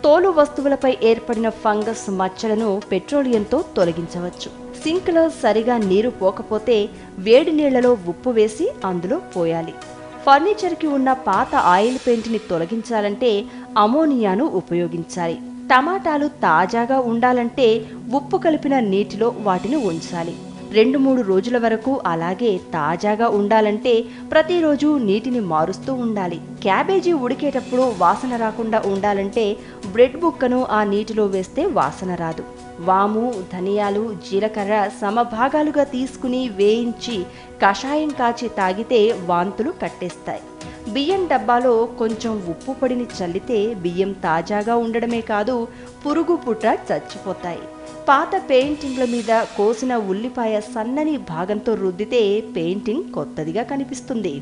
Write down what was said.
తోలు వస్తువులపై ఏర్పడిన ఫంగస్ మచ్చలను పెట్రోలియంతో తొలగించవచ్చు. సింక్లో సరిగా నీరు పోకపోతే వేడి నీళ్లలో ఉప్పు వేసి అందులో పోయాలి. ఫర్నిచర్కి ఉన్న పాత ఆయిల్ పెయింట్ని తొలగించాలంటే అమోనియాను ఉపయోగించాలి. టమాటాలు తాజాగా ఉండాలంటే ఉప్పు కలిపిన నీటిలో వాటిని ఉంచాలి. 2-3 రోజుల వరకు అలాగే తాజాగా ఉండాలంటే ప్రతిరోజు నీటిని మారుస్తూ ఉండాలి. క్యాబేజీ ఉడికేటప్పుడు వాసన రాకుండా ఉండాలంటే బ్రెడ్ బుక్కను ఆ నీటిలో వేస్తే వాసన రాదు. వాము, ధనియాలు, జీలకర్ర సమభాగాలుగా తీసుకుని వేయించి కషాయం కాచి తాగితే వాంతులు కట్టేస్తాయి. బియ్యం డబ్బాలో కొంచెం ఉప్పు పొడిని చల్లితే బియ్యం తాజాగా ఉండడమే కాదు, పురుగు పుట్ర చచ్చిపోతాయి. పాత పెయింటింగ్ల మీద కోసిన ఉల్లిపాయ సన్నని భాగంతో రుద్దితే పెయింటింగ్ కొత్తదిగా కనిపిస్తుంది.